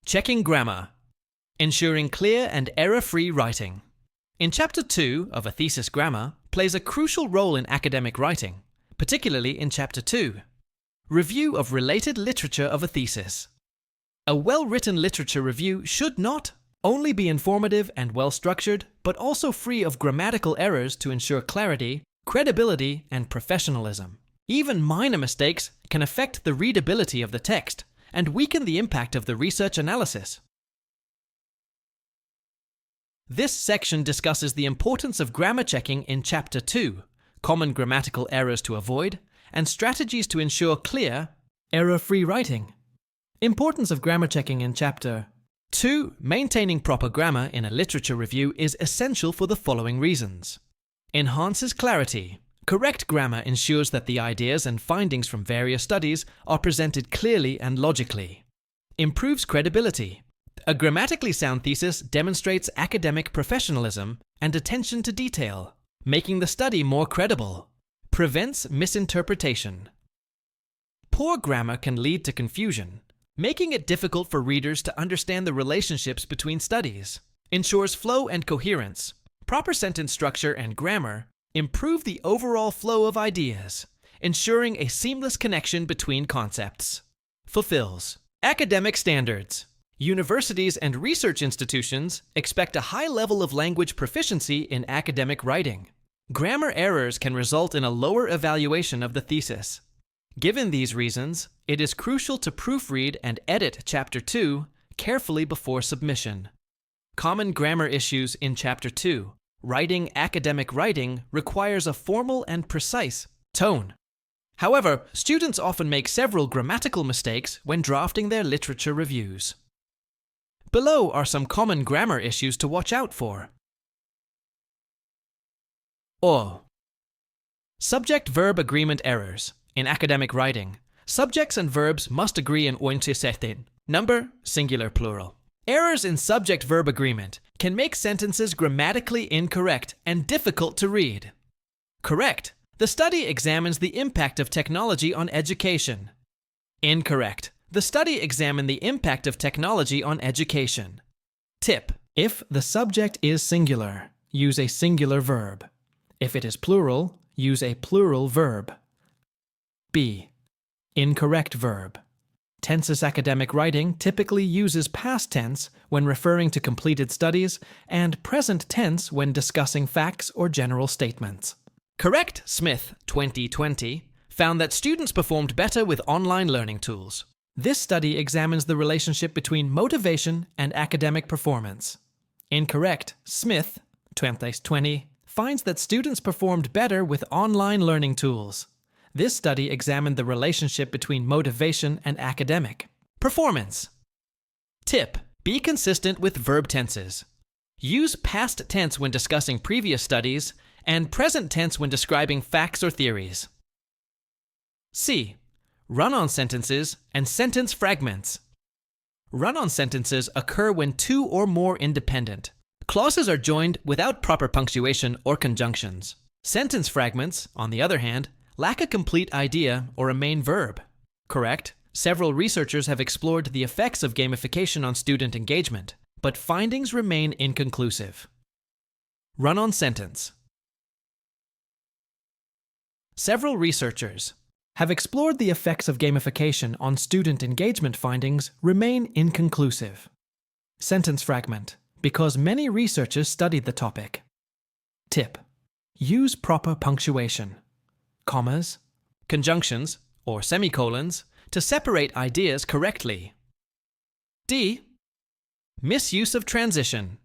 Checking grammar. Ensuring clear and error-free writing. In Chapter 2 of a thesis, grammar plays a crucial role in academic writing, particularly in Chapter 2. Review of related literature of a thesis. A well-written literature review should not only be informative and well-structured, but also free of grammatical errors to ensure clarity, credibility, and professionalism. Even minor mistakes can affect the readability of the text and weaken the impact of the research analysis. This section discusses the importance of grammar checking in Chapter 2, common grammatical errors to avoid, and strategies to ensure clear, error-free writing. Importance of grammar checking in Chapter 2. Maintaining proper grammar in a literature review is essential for the following reasons. Enhances clarity. Correct grammar ensures that the ideas and findings from various studies are presented clearly and logically. Improves credibility. A grammatically sound thesis demonstrates academic professionalism and attention to detail, making the study more credible. Prevents misinterpretation. Poor grammar can lead to confusion, making it difficult for readers to understand the relationships between studies. Ensures flow and coherence. Proper sentence structure and grammar improve the overall flow of ideas, ensuring a seamless connection between concepts. Fulfills academic standards. Universities and research institutions expect a high level of language proficiency in academic writing. Grammar errors can result in a lower evaluation of the thesis. Given these reasons, it is crucial to proofread and edit Chapter 2 carefully before submission. Common grammar issues in Chapter 2. Writing academic writing requires a formal and precise tone. However, students often make several grammatical mistakes when drafting their literature reviews. Below are some common grammar issues to watch out for. Subject-verb agreement errors. In academic writing, subjects and verbs must agree in ointisetin, number, singular, plural. Errors in subject-verb agreement can make sentences grammatically incorrect and difficult to read. Correct. The study examines the impact of technology on education. Incorrect. The study examined the impact of technology on education. Tip. If the subject is singular, use a singular verb. If it is plural, use a plural verb. B. Incorrect verb. Tenses academic writing typically uses past tense when referring to completed studies and present tense when discussing facts or general statements. Correct Smith 2020 found that students performed better with online learning tools. This study examines the relationship between motivation and academic performance. Incorrect Smith 2020 finds that students performed better with online learning tools. This study examined the relationship between motivation and academic performance. Tip. Be consistent with verb tenses. Use past tense when discussing previous studies and present tense when describing facts or theories. C. Run-on sentences and sentence fragments. Run-on sentences occur when two or more independent clauses are joined without proper punctuation or conjunctions. Sentence fragments, on the other hand, lack a complete idea or a main verb. Correct. Several researchers have explored the effects of gamification on student engagement, but findings remain inconclusive. Run-on sentence. Several researchers have explored the effects of gamification on student engagement. Findings remain inconclusive. Sentence fragment, because many researchers studied the topic. Tip. Use proper punctuation, commas, conjunctions, or semicolons to separate ideas correctly. D. Misuse of transition.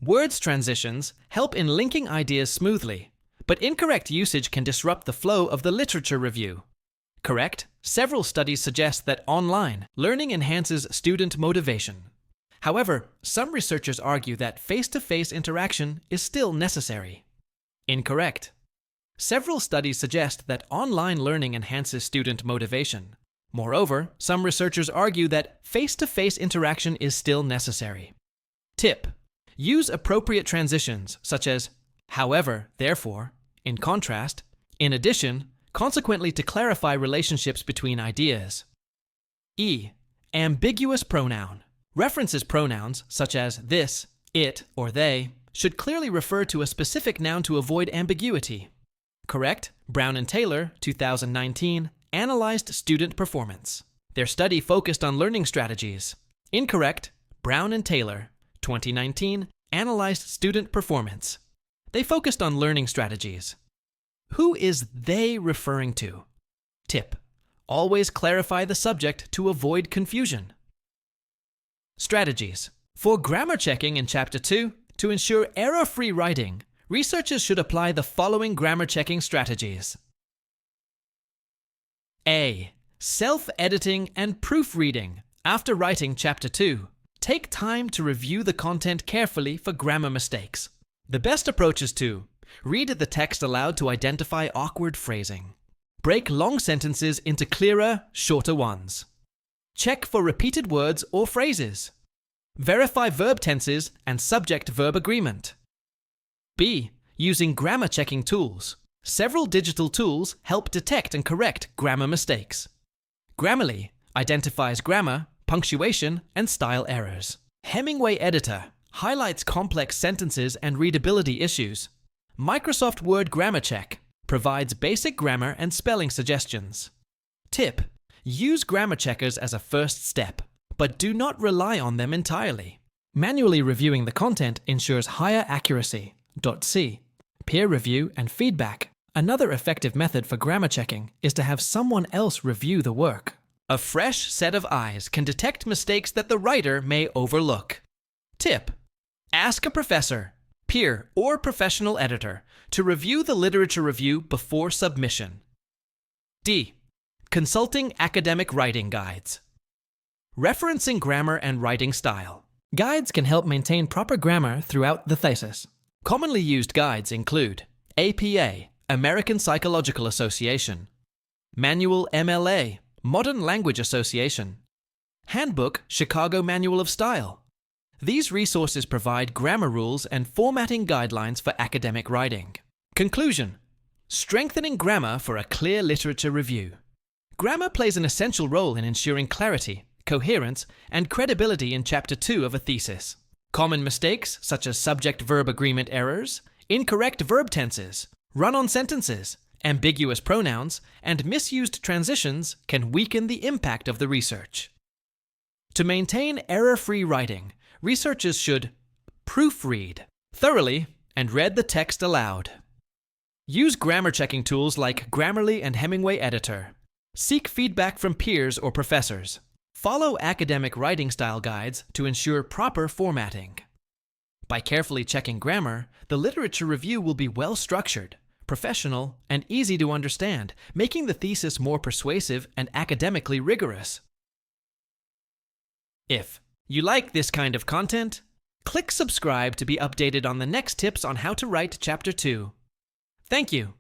Words transitions help in linking ideas smoothly, but incorrect usage can disrupt the flow of the literature review. Correct. Several studies suggest that online learning enhances student motivation. However, some researchers argue that face-to-face interaction is still necessary. Incorrect. Several studies suggest that online learning enhances student motivation. Moreover, some researchers argue that face-to-face interaction is still necessary. Tip. Use appropriate transitions such as however, therefore, in contrast, in addition, consequently to clarify relationships between ideas. E. Ambiguous pronoun. References pronouns such as this, it, or they should clearly refer to a specific noun to avoid ambiguity. Correct? Brown and Taylor, 2019, analyzed student performance. Their study focused on learning strategies. Incorrect? Brown and Taylor, 2019, analyzed student performance. They focused on learning strategies. Who is they referring to? Tip: always clarify the subject to avoid confusion. Strategies. For grammar checking in Chapter 2, to ensure error-free writing, researchers should apply the following grammar checking strategies. A. Self-editing and proofreading. After writing Chapter 2, take time to review the content carefully for grammar mistakes. The best approach is to read the text aloud to identify awkward phrasing. Break long sentences into clearer, shorter ones. Check for repeated words or phrases. Verify verb tenses and subject-verb agreement. B. Using grammar checking tools. Several digital tools help detect and correct grammar mistakes. Grammarly identifies grammar, punctuation, and style errors. Hemingway Editor highlights complex sentences and readability issues. Microsoft Word Grammar Check provides basic grammar and spelling suggestions. Tip: use grammar checkers as a first step, but do not rely on them entirely. Manually reviewing the content ensures higher accuracy. C. Peer review and feedback. Another effective method for grammar checking is to have someone else review the work. A fresh set of eyes can detect mistakes that the writer may overlook. Tip: ask a professor, peer, or professional editor to review the literature review before submission. D. Consulting academic writing guides. Referencing grammar and writing style. Guides can help maintain proper grammar throughout the thesis. Commonly used guides include APA, American Psychological Association, Manual MLA, Modern Language Association, Handbook, Chicago Manual of Style. These resources provide grammar rules and formatting guidelines for academic writing. Conclusion: strengthening grammar for a clear literature review. Grammar plays an essential role in ensuring clarity, coherence, and credibility in Chapter 2 of a thesis. Common mistakes such as subject-verb agreement errors, incorrect verb tenses, run-on sentences, ambiguous pronouns, and misused transitions can weaken the impact of the research. To maintain error-free writing, researchers should proofread thoroughly and read the text aloud. Use grammar checking tools like Grammarly and Hemingway Editor. Seek feedback from peers or professors. Follow academic writing style guides to ensure proper formatting. By carefully checking grammar, the literature review will be well-structured, professional, and easy to understand, making the thesis more persuasive and academically rigorous. If you like this kind of content, click subscribe to be updated on the next tips on how to write Chapter 2. Thank you.